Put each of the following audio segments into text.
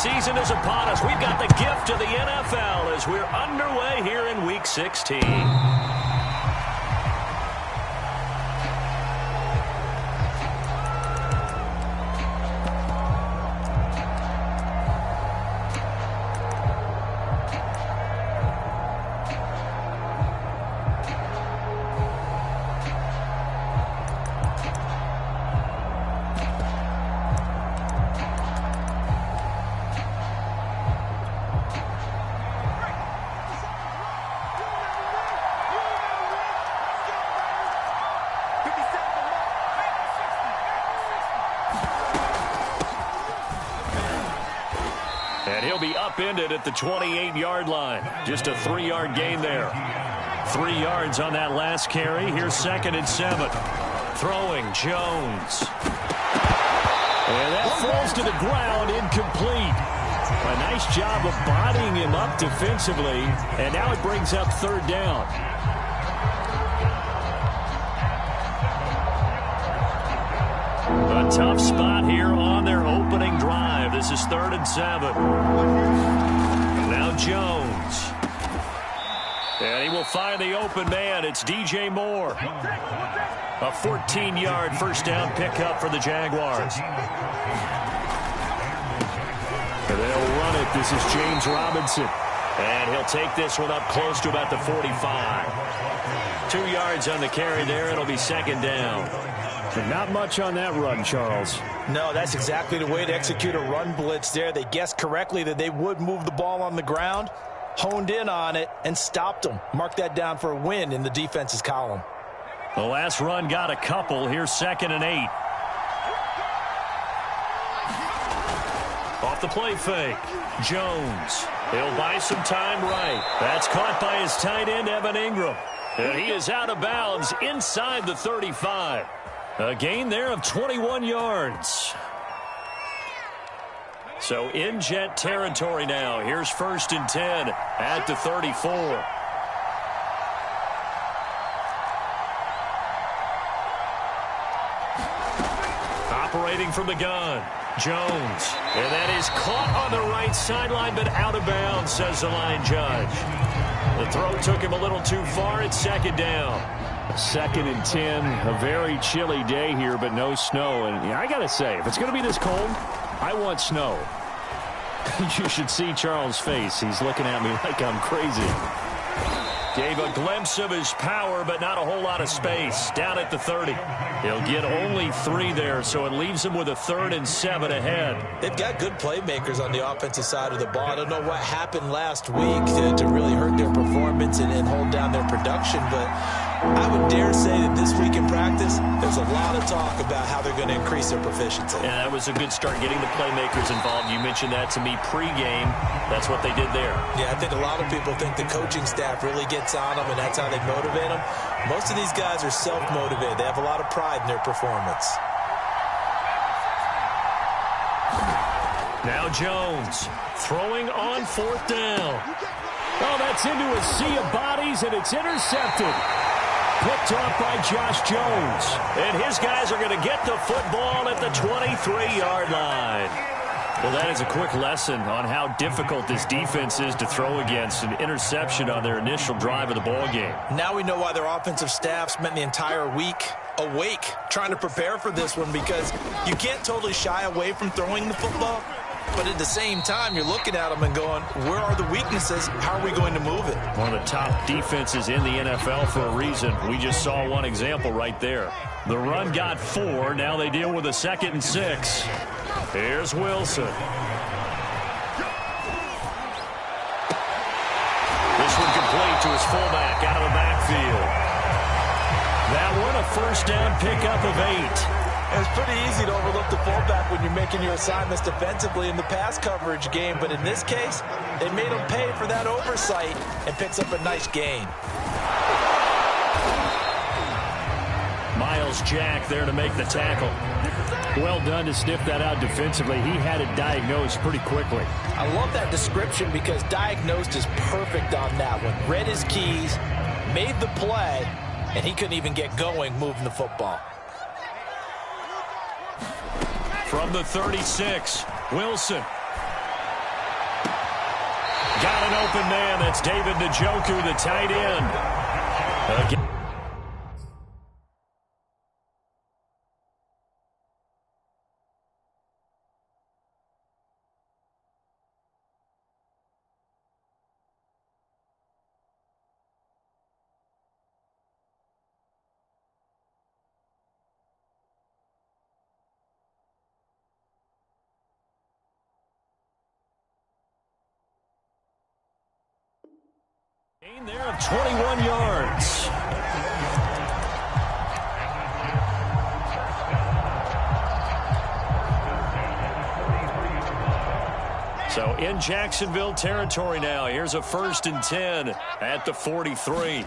season is upon us. We've got the gift of the NFL as we're underway here in Week 16. And he'll be upended at the 28-yard line. Just a 3-yard gain there. 3 yards on that last carry. Here's 2nd and 7. Throwing Jones. And that falls to the ground, incomplete. A nice job of bodying him up defensively. And now it brings up 3rd down. A tough spot here on their opening drive. This is 3rd and 7. Now Jones. And he will find the open man. It's DJ Moore. A 14-yard first down pickup for the Jaguars. And they'll run it. This is James Robinson. And he'll take this one up close to about the 45. 2 yards on the carry there. It'll be 2nd down. Not much on that run, Charles. No, that's exactly the way to execute a run blitz there. They guessed correctly that they would move the ball on the ground, honed in on it, and stopped them. Mark that down for a win in the defense's column. The last run got a couple. Here's 2nd and 8. Off the play fake. Jones. He'll buy some time right. That's caught by his tight end, Evan Ingram. And he is out of bounds inside the 35. A gain there of 21 yards. So in Jet territory now. Here's 1st and 10 at the 34. Operating from the gun. Jones. And that is caught on the right sideline, but out of bounds, says the line judge. The throw took him a little too far. It's 2nd down. 2nd and 10. A very chilly day here, but no snow. And I got to say, if it's going to be this cold, I want snow. You should see Charles' face. He's looking at me like I'm crazy. Gave a glimpse of his power, but not a whole lot of space. Down at the 30. He'll get only 3 there, so it leaves him with a 3rd and 7 ahead. They've got good playmakers on the offensive side of the ball. I don't know what happened last week to really hurt their performance and hold down their production, but I would dare say that this week in practice, there's a lot of talk about how they're going to increase their proficiency. Yeah, that was a good start, getting the playmakers involved. You mentioned that to me pregame. That's what they did there. Yeah, I think a lot of people think the coaching staff really gets on them, and that's how they motivate them. Most of these guys are self-motivated. They have a lot of pride in their performance. Now Jones throwing on 4th down. Oh, that's into a sea of bodies, and it's intercepted. Picked off by Josh Jones. And his guys are going to get the football at the 23-yard line. Well, that is a quick lesson on how difficult this defense is to throw against. An interception on their initial drive of the ballgame. Now we know why their offensive staff spent the entire week awake trying to prepare for this one, because you can't totally shy away from throwing the football. But at the same time, you're looking at them and going, where are the weaknesses? How are we going to move it? One of the top defenses in the NFL for a reason. We just saw one example right there. The run got 4. Now they deal with a 2nd and 6. Here's Wilson. This one complete to his fullback out of the backfield. That one a first down pickup of 8. It's pretty easy to overlook the fullback when you're making your assignments defensively in the pass coverage game, but in this case, they made him pay for that oversight and picks up a nice gain. Miles Jack there to make the tackle. Well done to sniff that out defensively. He had it diagnosed pretty quickly. I love that description because diagnosed is perfect on that one. Read his keys, made the play, and he couldn't even get going moving the football. From the 36, Wilson. got an open man. That's David Njoku, the tight end. Again. Gain there of 21 yards. So in Jacksonville territory now. Here's a 1st and 10 at the 43. A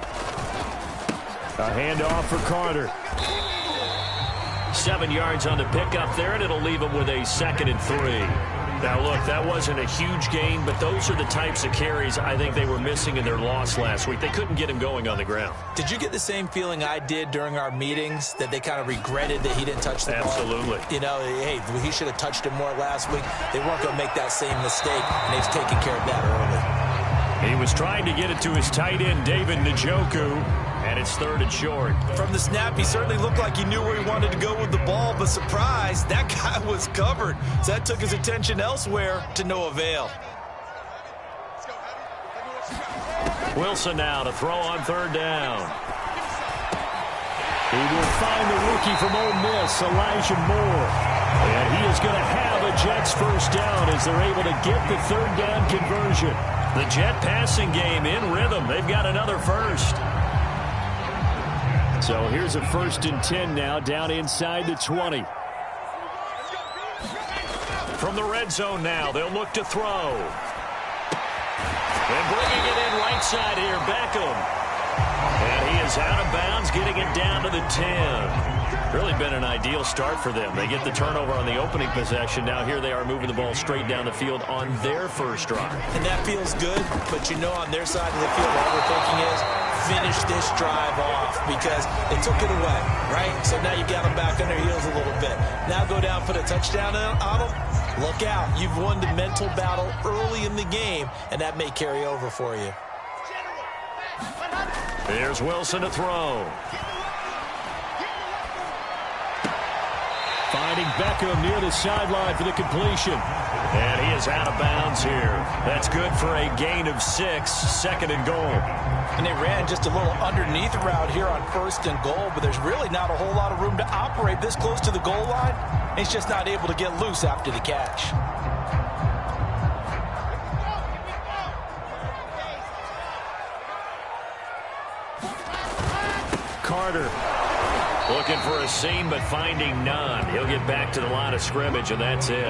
handoff for Carter. 7 yards on the pickup there, and it'll leave him with a 2nd and 3. Now, look, that wasn't a huge gain, but those are the types of carries I think they were missing in their loss last week. They couldn't get him going on the ground. Did you get the same feeling I did during our meetings, that they kind of regretted that he didn't touch the ball? Absolutely. You know, hey, he should have touched it more last week. They weren't going to make that same mistake, and they've taken care of that early. He was trying to get it to his tight end, David Njoku, and it's 3rd and short. From the snap, he certainly looked like he knew where he wanted to go with the ball, but surprise, that guy was covered. So that took his attention elsewhere to no avail. Wilson now to throw on 3rd down. He will find the rookie from Ole Miss, Elijah Moore. And he is going to have a Jets 1st down as they're able to get the 3rd down conversion. The Jet passing game in rhythm. They've got another 1st. So here's a 1st and 10 now, down inside the 20. From the red zone now, they'll look to throw. And bringing it in right side here, Beckham. And he is out of bounds, getting it down to the 10. Really been an ideal start for them. They get the turnover on the opening possession. Now here they are moving the ball straight down the field on their 1st drive. And that feels good, but you know on their side of the field, all they're thinking is finish this drive off because they took it away, right? So now you got them back on their heels a little bit. Now go down, put a touchdown on them. Look out. You've won the mental battle early in the game, and that may carry over for you. Here's Wilson to throw. Finding Beckham near the sideline for the completion. And he is out of bounds here. That's good for a gain of 6, 2nd and goal. And they ran just a little underneath route here on 1st and goal, but there's really not a whole lot of room to operate this close to the goal line. He's just not able to get loose after the catch. Carter looking for a seam, but finding none. He'll get back to the line of scrimmage, and that's it.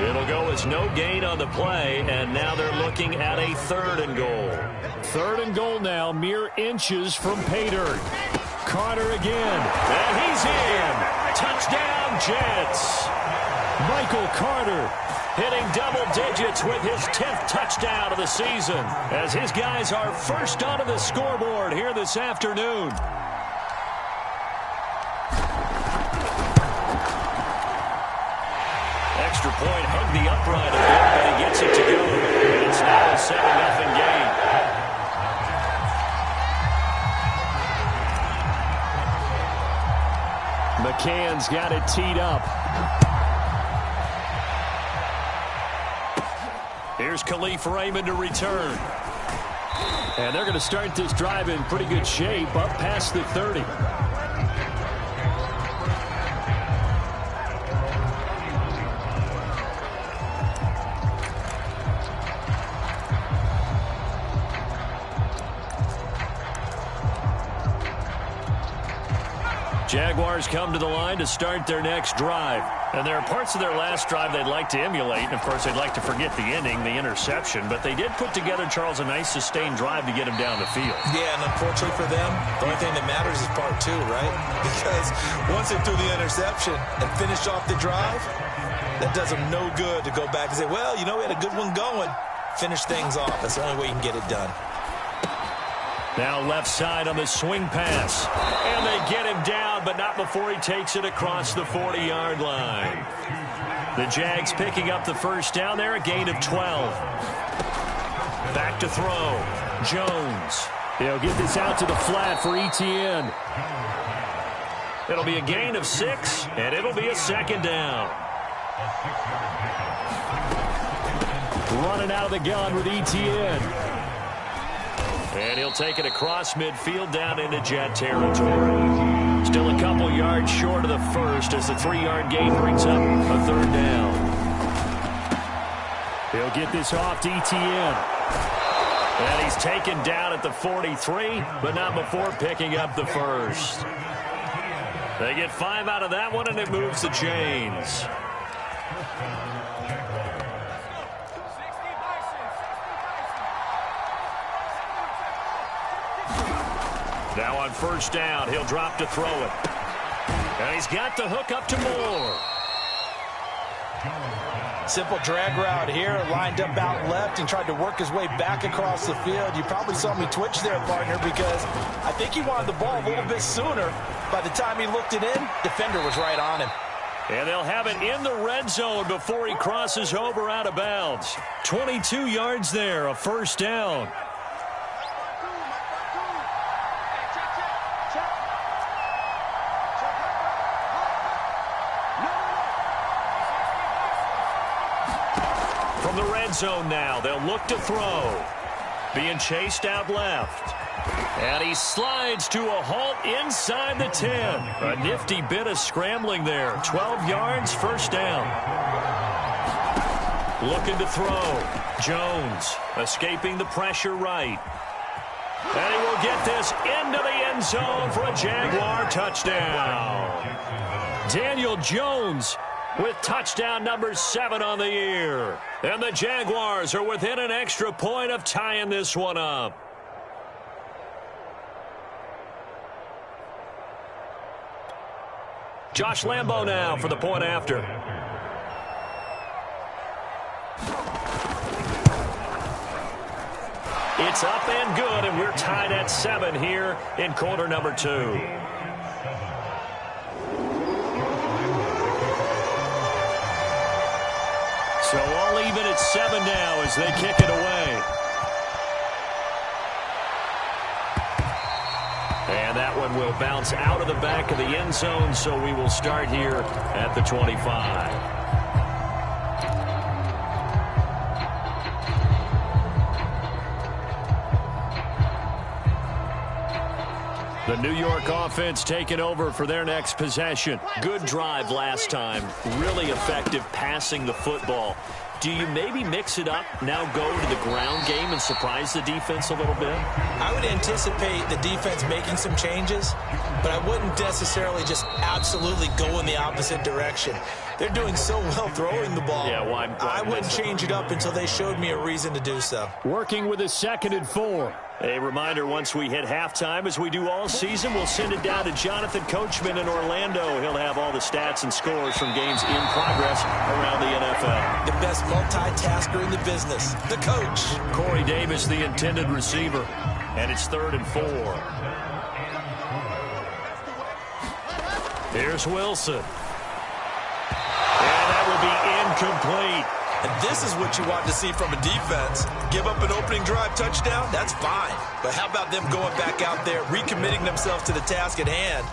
It'll go as no gain on the play, and now they're looking at a 3rd and goal. 3rd and goal now, mere inches from pay dirt. Carter again. And he's in. Touchdown, Jets. Michael Carter hitting double digits with his 10th touchdown of the season, as his guys are first onto the scoreboard here this afternoon. Extra point, hug the upright a bit, but he gets it to go. And it's now a 7-0 game. McCann's got it teed up. Here's Khalif Raymond to return. And they're going to start this drive in pretty good shape, up past the 30. Jaguars come to the line to start their next drive. And there are parts of their last drive they'd like to emulate. And, of course, they'd like to forget the ending, the interception. But they did put together, Charles, a nice sustained drive to get him down the field. Yeah, and unfortunately for them, the only thing that matters is part 2, right? Because once they threw the interception and finished off the drive, that does them no good to go back and say, well, you know, we had a good one going. Finish things off. That's the only way you can get it done. Now left side on the swing pass. And they get him down, but not before he takes it across the 40-yard line. The Jags picking up the first down there, a gain of 12. Back to throw. Jones. He'll get this out to the flat for ETN. It'll be a gain of 6, and it'll be a second down. Running out of the gun with ETN. And he'll take it across midfield down into Jet territory. Still a couple yards short of the first as the 3-yard gain brings up a third down. He'll get this off to ETN. And he's taken down at the 43, but not before picking up the first. They get 5 out of that one, and it moves the chains. Now on first down, he'll drop to throw it. And he's got the hook up to Moore. Simple drag route here, lined up out left and tried to work his way back across the field. You probably saw me twitch there, partner, because I think he wanted the ball a little bit sooner. By the time he looked it in, defender was right on him. And they'll have it in the red zone before he crosses over out of bounds. 22 yards there, a first down. From the red zone now, they'll look to throw. Being chased out left. And he slides to a halt inside the 10. A nifty bit of scrambling there. 12 yards, first down. Looking to throw. Jones escaping the pressure right. And he will get this into the end zone for a Jaguar touchdown. Daniel Jones with touchdown number 7 on the year. And the Jaguars are within an extra point of tying this one up. Josh Lambo now for the point after. It's up and good, and we're tied at 7 here in quarter number 2. So all even at 7 now as they kick it away. And that one will bounce out of the back of the end zone, so we will start here at the 25. The New York offense taking over for their next possession. Good drive last time. Really effective passing the football. Do you maybe mix it up, now go to the ground game and surprise the defense a little bit? I would anticipate the defense making some changes, but I wouldn't necessarily just absolutely go in the opposite direction. They're doing so well throwing the ball. Yeah, why I wouldn't change it up until they showed me a reason to do so. Working with a 2nd and 4. A reminder, once we hit halftime, as we do all season, we'll send it down to Jonathan Coachman in Orlando. He'll have all the stats and scores from games in progress around the NFL. The best multitasker in the business, the coach. Corey Davis, the intended receiver. And it's 3rd and 4. Here's Wilson. And that will be incomplete. And this is what you want to see from a defense. Give up an opening drive touchdown, that's fine. But how about them going back out there, recommitting themselves to the task at hand,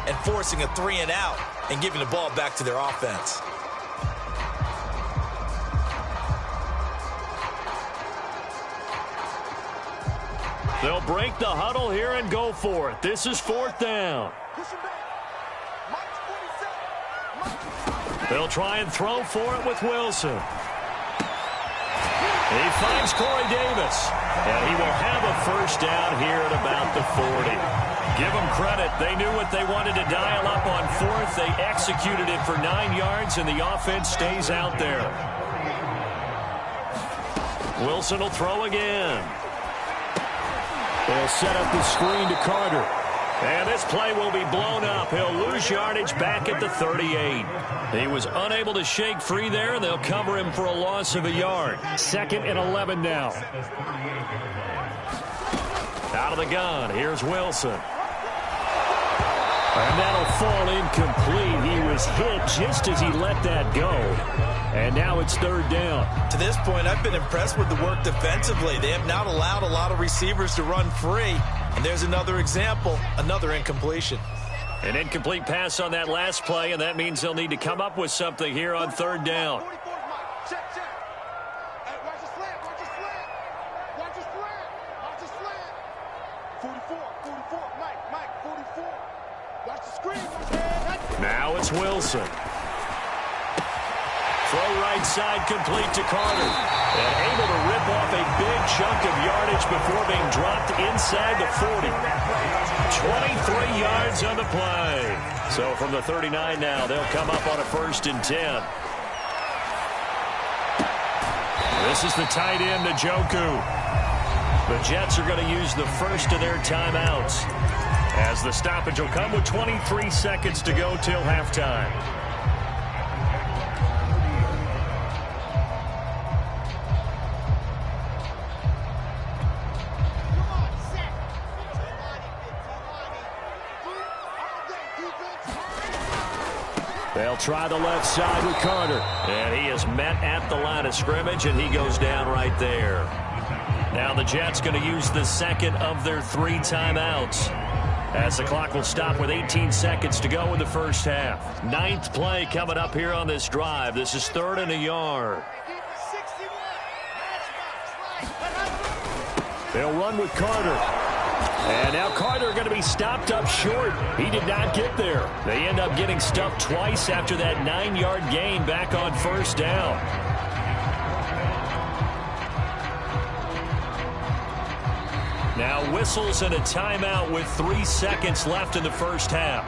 and forcing a 3 and out, and giving the ball back to their offense. They'll break the huddle here and go for it. This is 4th down. They'll try and throw for it with Wilson. He finds Corey Davis, and he will have a first down here at about the 40. Give them credit. They knew what they wanted to dial up on 4th. They executed it for 9 yards, and the offense stays out there. Wilson will throw again. They'll set up the screen to Carter. And this play will be blown up. He'll lose yardage back at the 38. He was unable to shake free there. They'll cover him for a loss of a yard. 2nd and 11 now. Out of the gun. Here's Wilson. And that'll fall incomplete. He was hit just as he let that go. And now it's third down. To this point, I've been impressed with the work defensively. They have not allowed a lot of receivers to run free. And there's another example, another incompletion. An incomplete pass on that last play, and that means they'll need to come up with something here on third down. Now it's Wilson. Throw right side complete to Carter. And able to rip off a big chunk of yardage before being dropped inside the 40. 23 yards on the play. So from the 39 now, they'll come up on a 1st and 10. This is the tight end, Njoku. The Jets are going to use the first of their timeouts, as the stoppage will come with 23 seconds to go till halftime. They'll try the left side with Carter. And he is met at the line of scrimmage, and he goes down right there. Now the Jets going to use the second of their 3 timeouts, as the clock will stop with 18 seconds to go in the first half. 9th play coming up here on this drive. This is 3rd and a yard. They'll run with Carter. And now Carter going to be stopped up short. He did not get there. They end up getting stuffed twice after that 9-yard gain back on 1st down. Now whistles and a timeout with 3 seconds left in the first half.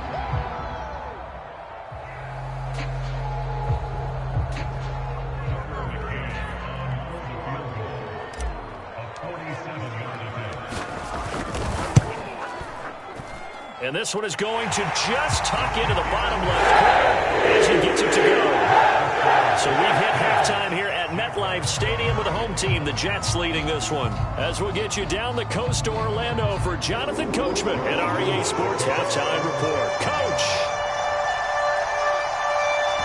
And this one is going to just tuck into the bottom left corner as he gets it to go. So we've hit halftime here at MetLife Stadium with the home team, the Jets, leading this one. As we'll get you down the coast to Orlando for Jonathan Coachman and REA Sports Halftime Report. Coach!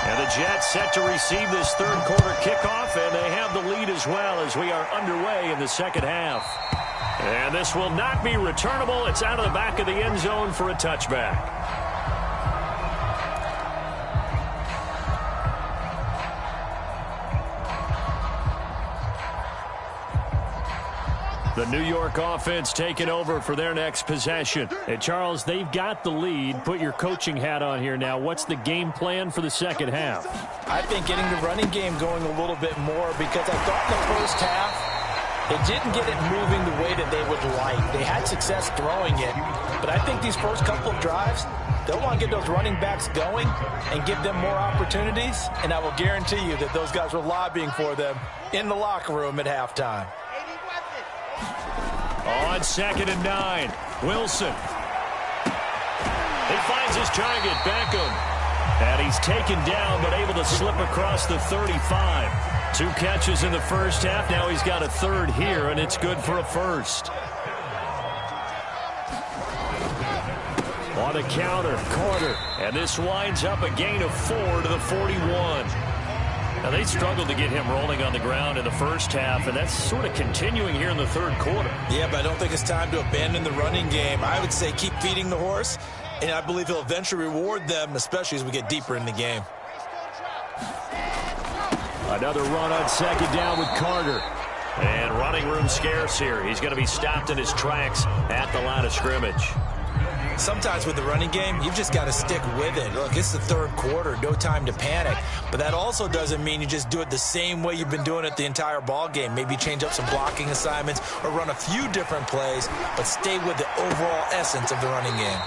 And the Jets set to receive this 3rd quarter kickoff, and they have the lead as well as we are underway in the second half. And this will not be returnable. It's out of the back of the end zone for a touchback. The New York offense taking over for their next possession. And Charles, they've got the lead. Put your coaching hat on here now. What's the game plan for the second half? I think getting the running game going a little bit more, because I thought in the first half they didn't get it moving the way that they would like. They had success throwing it, but I think these first couple of drives, they'll want to get those running backs going and give them more opportunities, and I will guarantee you that those guys were lobbying for them in the locker room at halftime. On 2nd and 9, Wilson. He finds his target, Beckham. And he's taken down, but able to slip across the 35. 2 catches in the first half. Now he's got a 3rd here, and it's good for a 1st. On a counter, Carter. And this winds up a gain of 4 to the 41. Now, they struggled to get him rolling on the ground in the first half, and that's sort of continuing here in the 3rd quarter. Yeah, but I don't think it's time to abandon the running game. I would say keep feeding the horse, and I believe he'll eventually reward them, especially as we get deeper in the game. Another run on 2nd down with Carter. And running room scarce here. He's going to be stopped in his tracks at the line of scrimmage. Sometimes with the running game, you've just got to stick with it. Look, it's the 3rd quarter, no time to panic. But that also doesn't mean you just do it the same way you've been doing it the entire ball game. Maybe change up some blocking assignments or run a few different plays, but stay with the overall essence of the running game.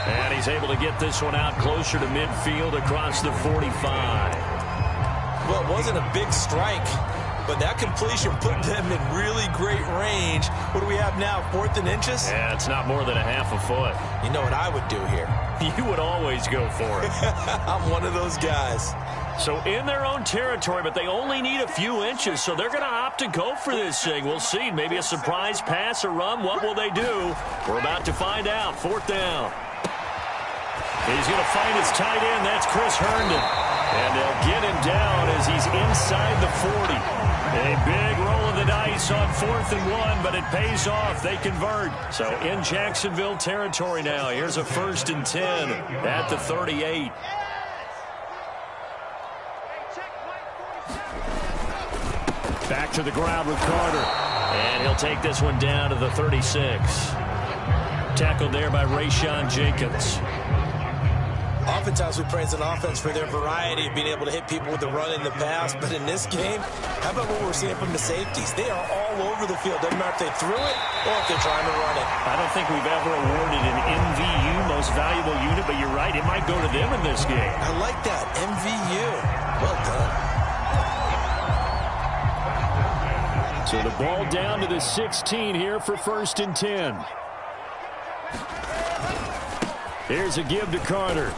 And he's able to get this one out closer to midfield across the 45. Well, it wasn't a big strike, but that completion put them in really great range. What do we have now, 4th and inches? Yeah, it's not more than a half a foot. You know what I would do here? You would always go for it. I'm one of those guys. So in their own territory, but they only need a few inches, so they're going to opt to go for this thing. We'll see. Maybe a surprise pass or run. What will they do? We're about to find out. 4th down. He's going to find his tight end. That's Chris Herndon. And they'll get him down as he's inside the 40. A big roll of the dice on 4th and 1, but it pays off. They convert. So in Jacksonville territory now. Here's a 1st and 10 at the 38. Back to the ground with Carter. And he'll take this one down to the 36. Tackled there by Rayshon Jenkins. Oftentimes we praise an offense for their variety of being able to hit people with the run in the pass. But in this game, how about what we're seeing from the safeties? They are all over the field. Doesn't matter if they threw it or if they're trying to run it. I don't think we've ever awarded an MVU, most valuable unit, but you're right. It might go to them in this game. I like that. MVU. Well done. So the ball down to the 16 here for 1st and 10. Here's a give to Carter.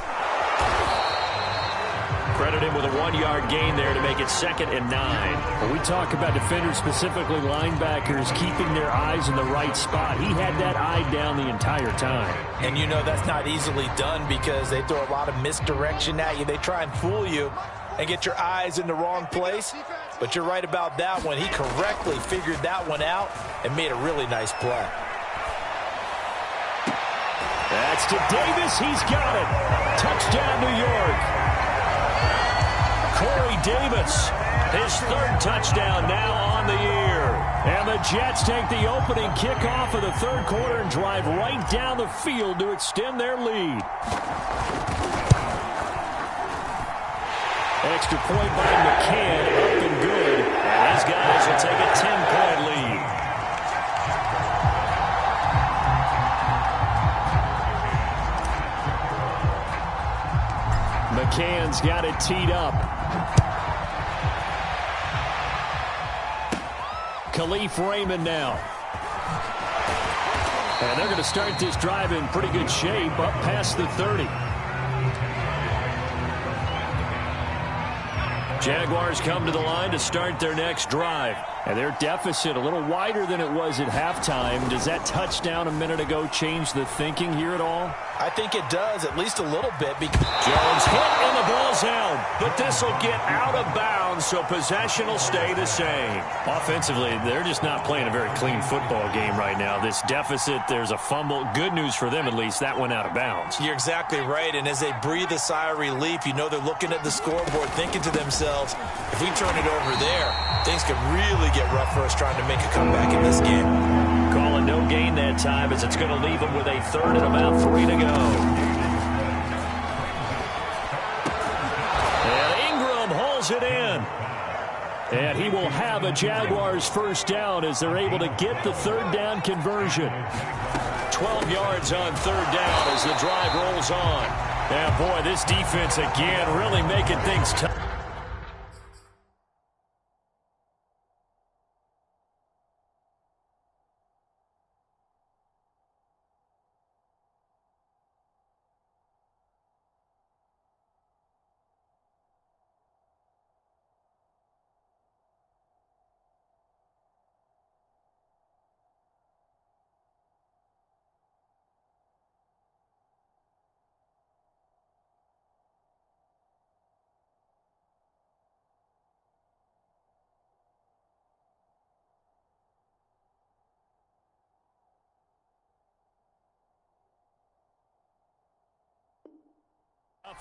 Credit him with a 1-yard gain there to make it 2nd and 9. When we talk about defenders, specifically linebackers, keeping their eyes in the right spot, he had that eye down the entire time. And you know that's not easily done because they throw a lot of misdirection at you. They try and fool you and get your eyes in the wrong place. But you're right about that one. He correctly figured that one out and made a really nice play. That's to Davis. He's got it. Touchdown, New York. Corey Davis, his 3rd touchdown now on the year. And the Jets take the opening kickoff of the 3rd quarter and drive right down the field to extend their lead. Extra point by McCann, up and good. And these guys will take a 10-point lead. McCann's got it teed up. Khalif Raymond now. And they're going to start this drive in pretty good shape up past the 30. Jaguars come to the line to start their next drive. And their deficit a little wider than it was at halftime. Does that touchdown a minute ago change the thinking here at all? I think it does, at least a little bit. Jones hit and the ball's out. But this will get out of bounds, so possession will stay the same. Offensively, they're just not playing a very clean football game right now. This deficit, there's a fumble. Good news for them, at least. That went out of bounds. You're exactly right. And as they breathe a sigh of relief, you know they're looking at the scoreboard, thinking to themselves, if we turn it over there, things could really get rough for us trying to make a comeback in this game. Calling no gain that time as it's going to leave them with a 3rd and about 3 to go. And Ingram hauls it in. And he will have a Jaguars 1st down as they're able to get the 3rd down conversion. 12 yards on 3rd down as the drive rolls on. And boy, this defense again really making things tough.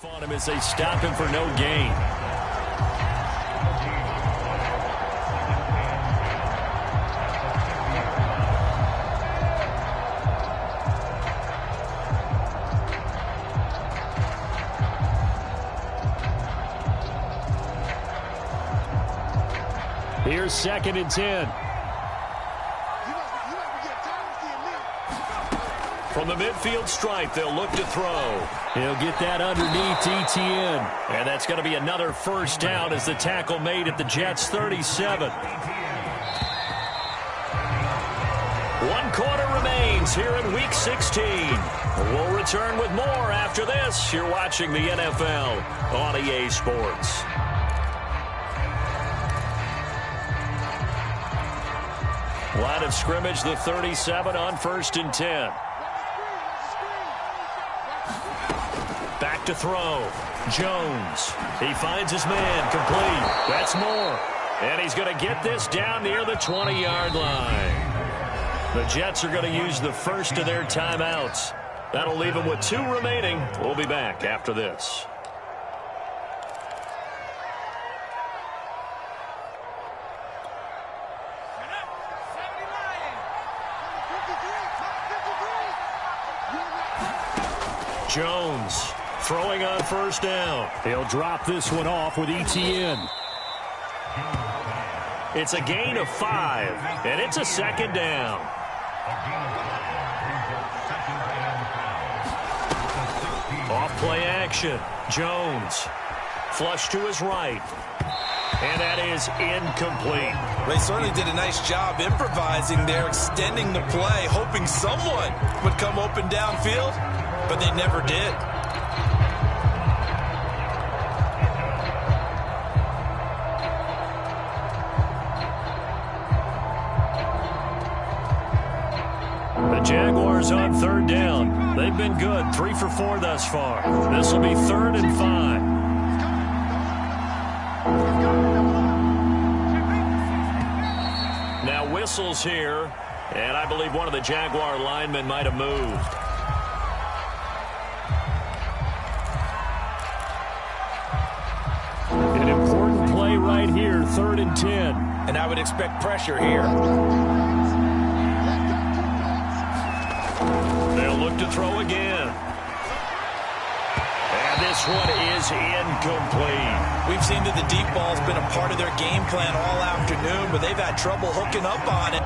On him as they stop him for no gain. Here's 2nd and 10. From the midfield stripe, they'll look to throw. He'll get that underneath ETN. And that's going to be another 1st down as the tackle made at the Jets' 37. 1 quarter remains here in Week 16. We'll return with more after this. You're watching the NFL on EA Sports. Line of scrimmage, the 37 on 1st and 10. to throw. Jones. He finds his man. Complete. That's more. And he's going to get this down near the 20-yard line. The Jets are going to use the first of their timeouts. That'll leave them with 2 remaining. We'll be back after this. Jones throwing on first down. He'll drop this one off with ETN. It's a gain of 5, and it's a second down. Off play action. Jones. Flush to his right. And that is incomplete. They certainly did a nice job improvising there, extending the play, hoping someone would come open downfield, but they never did. The Jaguars on third down. They've been good, 3 for 4 thus far. This will be 3rd and 5. Now whistles here, and I believe one of the Jaguar linemen might have moved. An important play right here, 3rd and 10. And I would expect pressure here. They'll look to throw again. And this one is incomplete. We've seen that the deep ball's been a part of their game plan all afternoon, but they've had trouble hooking up on it.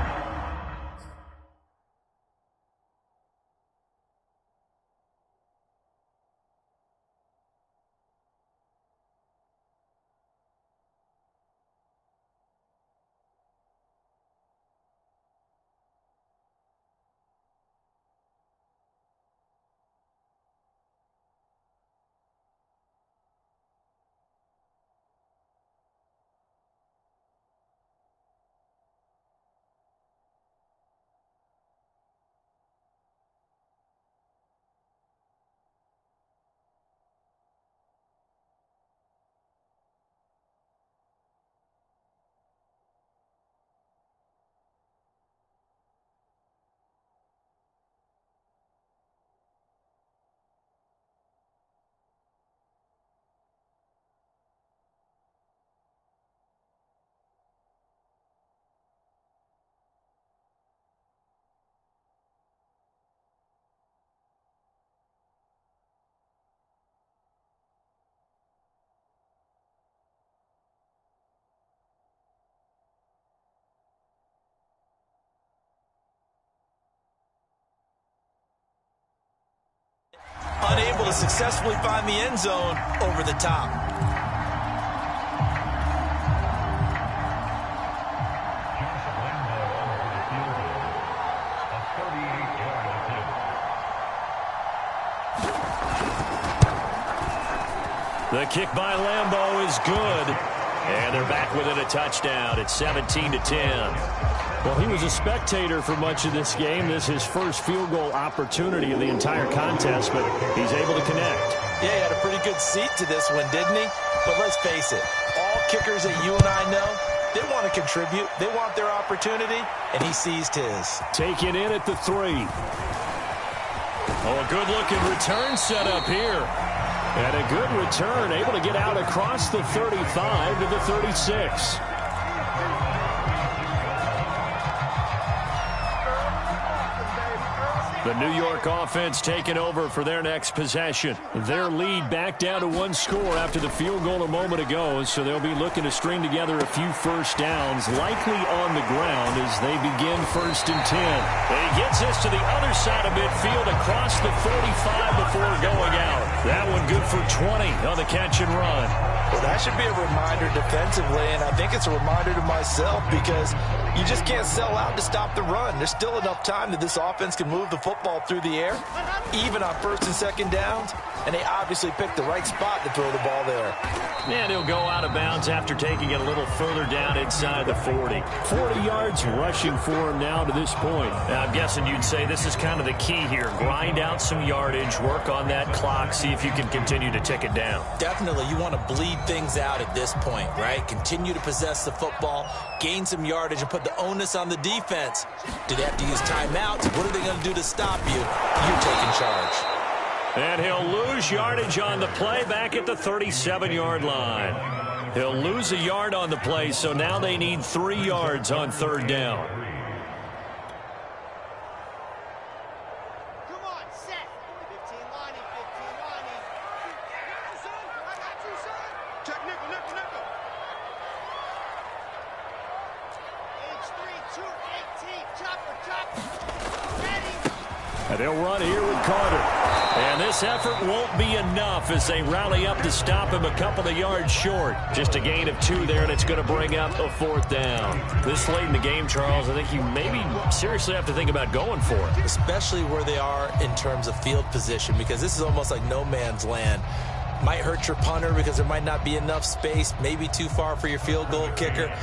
Unable to successfully find the end zone over the top. The kick by Lambeau is good. And they're back within a touchdown. It's 17-10. Well, he was a spectator for much of this game. This is his first field goal opportunity of the entire contest, but he's able to connect. Yeah, he had a pretty good seat to this one, didn't he? But let's face it, all kickers that you and I know, they want to contribute. They want their opportunity, and he seized his. Taken in at the 3. Oh, a good-looking return set up here. And a good return, able to get out across the 35 to the 36. The New York offense taking over for their next possession. Their lead back down to 1 score after the field goal a moment ago, so they'll be looking to string together a few first downs, likely on the ground as they begin 1st and 10. And he gets this to the other side of midfield across the 45 before going out. That one good for 20 on the catch and run. Well, that should be a reminder defensively, and I think it's a reminder to myself because You just can't sell out to stop the run. There's still enough time that this offense can move the football through the air, even on first and second downs, and they obviously picked the right spot to throw the ball there. And he'll go out of bounds after taking it a little further down inside the 40. 40 yards rushing for him now to this point. Now, I'm guessing you'd say this is kind of the key here. Grind out some yardage, work on that clock, see if you can continue to tick it down. Definitely, you want to bleed things out at this point, right? Continue to possess the football, gain some yardage, and put the onus on the defense. Do they have to use timeouts? What are they going to do to stop you? You're taking charge. And he'll lose yardage on the play back at the 37-yard line. He'll lose a yard on the play, so now they need 3 yards on third down. Come on, set. 15 lining, 15 lining. I got you, son. Check nickel, nickel, nickel. H3, 218, chopper, chopper. Ready. And they'll run here with Carter. And this effort won't be enough as they rally up to stop him a couple of yards short. Just a gain of 2 there, and it's going to bring up a 4th down. This late in the game, Charles, I think you maybe seriously have to think about going for it. Especially where they are in terms of field position, because this is almost like no man's land. Might hurt your punter because there might not be enough space, maybe too far for your field goal kicker.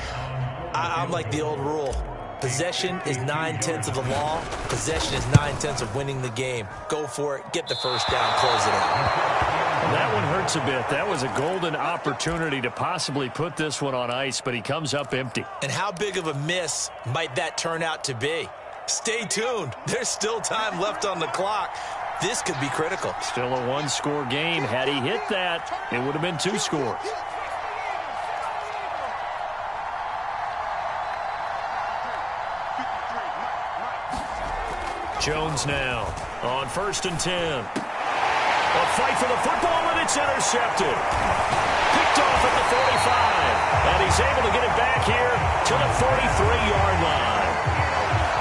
I'm like the old rule. Possession is 9/10 of the law. Possession is 9/10 of winning the game. Go for it. Get the first down. Close it out. That one hurts a bit. That was a golden opportunity to possibly put this one on ice, but he comes up empty. And how big of a miss might that turn out to be? Stay tuned. There's still time left on the clock. This could be critical. Still a 1-score game. Had he hit that, it would have been 2 scores. Jones now on 1st and 10. A fight for the football, and it's intercepted. Picked off at the 45. And he's able to get it back here to the 43-yard line.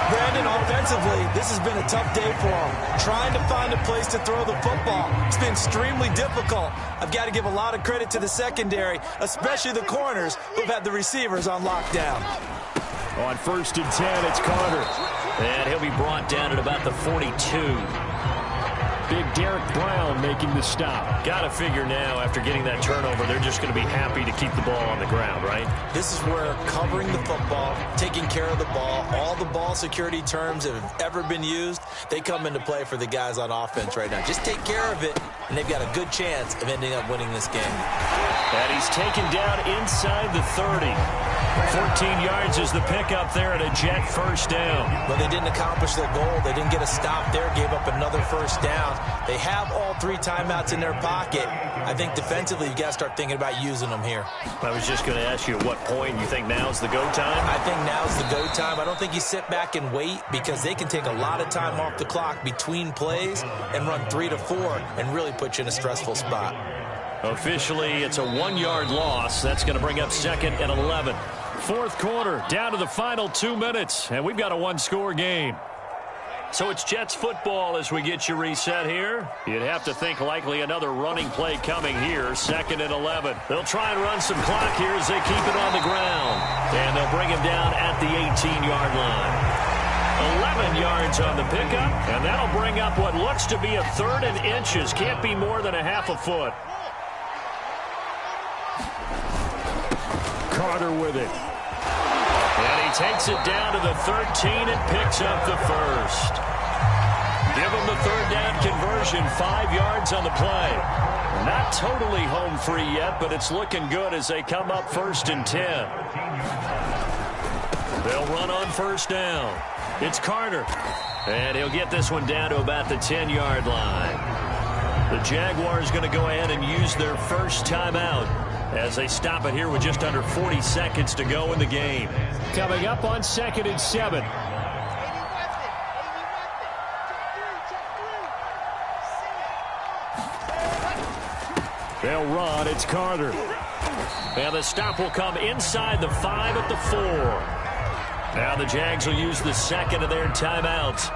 Brandon, offensively, this has been a tough day for him. Trying to find a place to throw the football. It's been extremely difficult. I've got to give a lot of credit to the secondary, especially the corners who've had the receivers on lockdown. On 1st and 10, it's Carter. And he'll be brought down at about the 42. Big Derek Brown making the stop. Got to figure now, after getting that turnover, they're just going to be happy to keep the ball on the ground, right? This is where covering the football, taking care of the ball, all the ball security terms that have ever been used, they come into play for the guys on offense right now. Just take care of it, and they've got a good chance of ending up winning this game. And he's taken down inside the 30. 14 yards is the pickup there at a Jet first down. But they didn't accomplish their goal. They didn't get a stop there, gave up another first down. They have all 3 timeouts in their pocket. I think defensively you've got to start thinking about using them here. I was just going to ask you at what point you think now's the go time? I think now's the go time. I don't think you sit back and wait, because they can take a lot of time off the clock between plays and run 3 to 4 and really put you in a stressful spot. Officially, it's a 1-yard loss. That's going to bring up 2nd and 11. 4th quarter, down to the final 2 minutes, and we've got a 1-score game. So it's Jets football as we get you reset here. You'd have to think likely another running play coming here, 2nd and 11. They'll try and run some clock here as they keep it on the ground. And they'll bring him down at the 18-yard line. 11 yards on the pickup, and that'll bring up what looks to be a 3rd and inches. Can't be more than a half a foot. Carter with it. And he takes it down to the 13 and picks up the first. Give him the 3rd down conversion, 5 yards on the play. Not totally home free yet, but it's looking good as they come up 1st and 10. They'll run on 1st down. It's Carter. And he'll get this one down to about the 10-yard line. The Jaguars going to go ahead and use their first timeout as they stop it here with just under 40 seconds to go in the game. Coming up on 2nd and 7. They'll run. It's Carter. And the stop will come inside the 5 at the 4. Now the Jags will use the 2nd of their timeouts,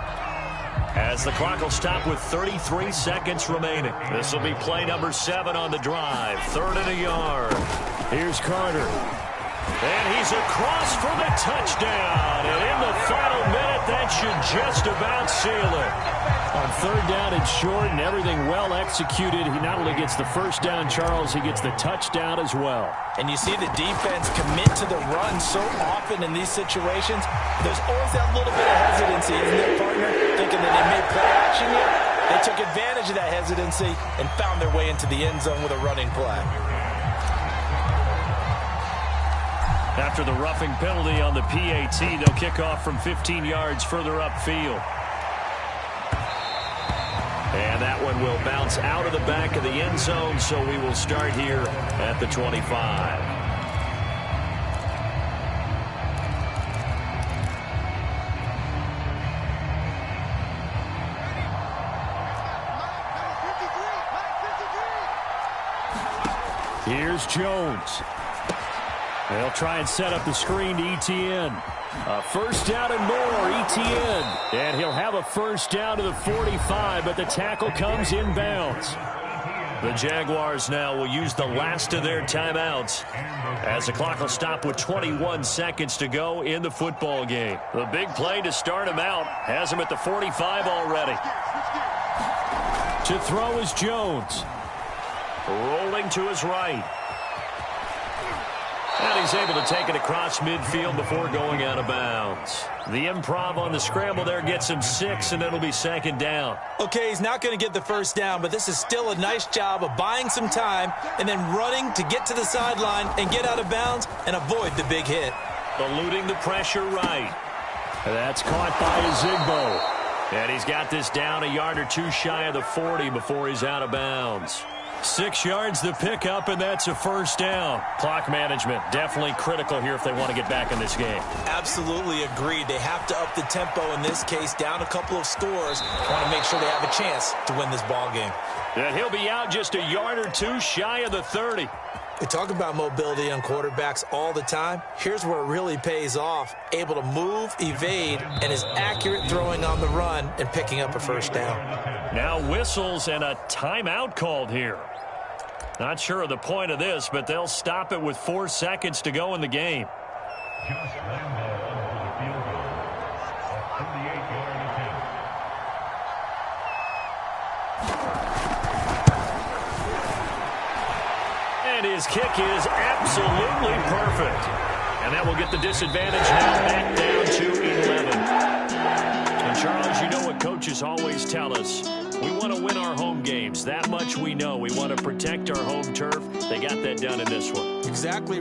as the clock will stop with 33 seconds remaining. This will be play number 7 on the drive. 3rd and a yard. Here's Carter. And he's across for the touchdown. And in the final minute, that should just about seal it. On third down and short and everything well executed, he not only gets the first down, Charles, he gets the touchdown as well. And you see the defense commit to the run so often in these situations. There's always that little bit of hesitancy, isn't there, partner? Thinking that they may play action yet. They took advantage of that hesitancy and found their way into the end zone with a running play. After the roughing penalty on the PAT, they'll kick off from 15 yards further upfield. And that one will bounce out of the back of the end zone, so we will start here at the 25. Here's Jones. They'll try and set up the screen to ETN. A first down and more, ETN. And he'll have a first down to the 45, but the tackle comes inbounds. The Jaguars now will use the last of their timeouts as the clock will stop with 21 seconds to go in the football game. The big play to start him out has him at the 45 already. To throw is Jones. Rolling to his right. And he's able to take it across midfield before going out of bounds. The improv on the scramble there gets him 6, and it'll be second down. Okay, he's not going to get the first down, but this is still a nice job of buying some time and then running to get to the sideline and get out of bounds and avoid the big hit. Eluding the pressure right. That's caught by Zigbo. And he's got this down a yard or two shy of the 40 before he's out of bounds. 6 yards the pickup, and that's a first down. Clock management definitely critical here if they want to get back in this game. Absolutely agreed. They have to up the tempo in this case, down a couple of scores. Want to make sure they have a chance to win this ball game. And he'll be out just a yard or two shy of the 30. We talk about mobility on quarterbacks all the time. Here's where it really pays off. Able to move, evade, and is accurate throwing on the run and picking up a first down. Now whistles and a timeout called here. Not sure of the point of this, but they'll stop it with 4 seconds to go in the game. And his kick is absolutely perfect. And that will get the disadvantage now back down to 11. And Charles, you know what coaches always tell us. We want to win our home games. That much we know. We want to protect our home turf. They got that done in this one. Exactly.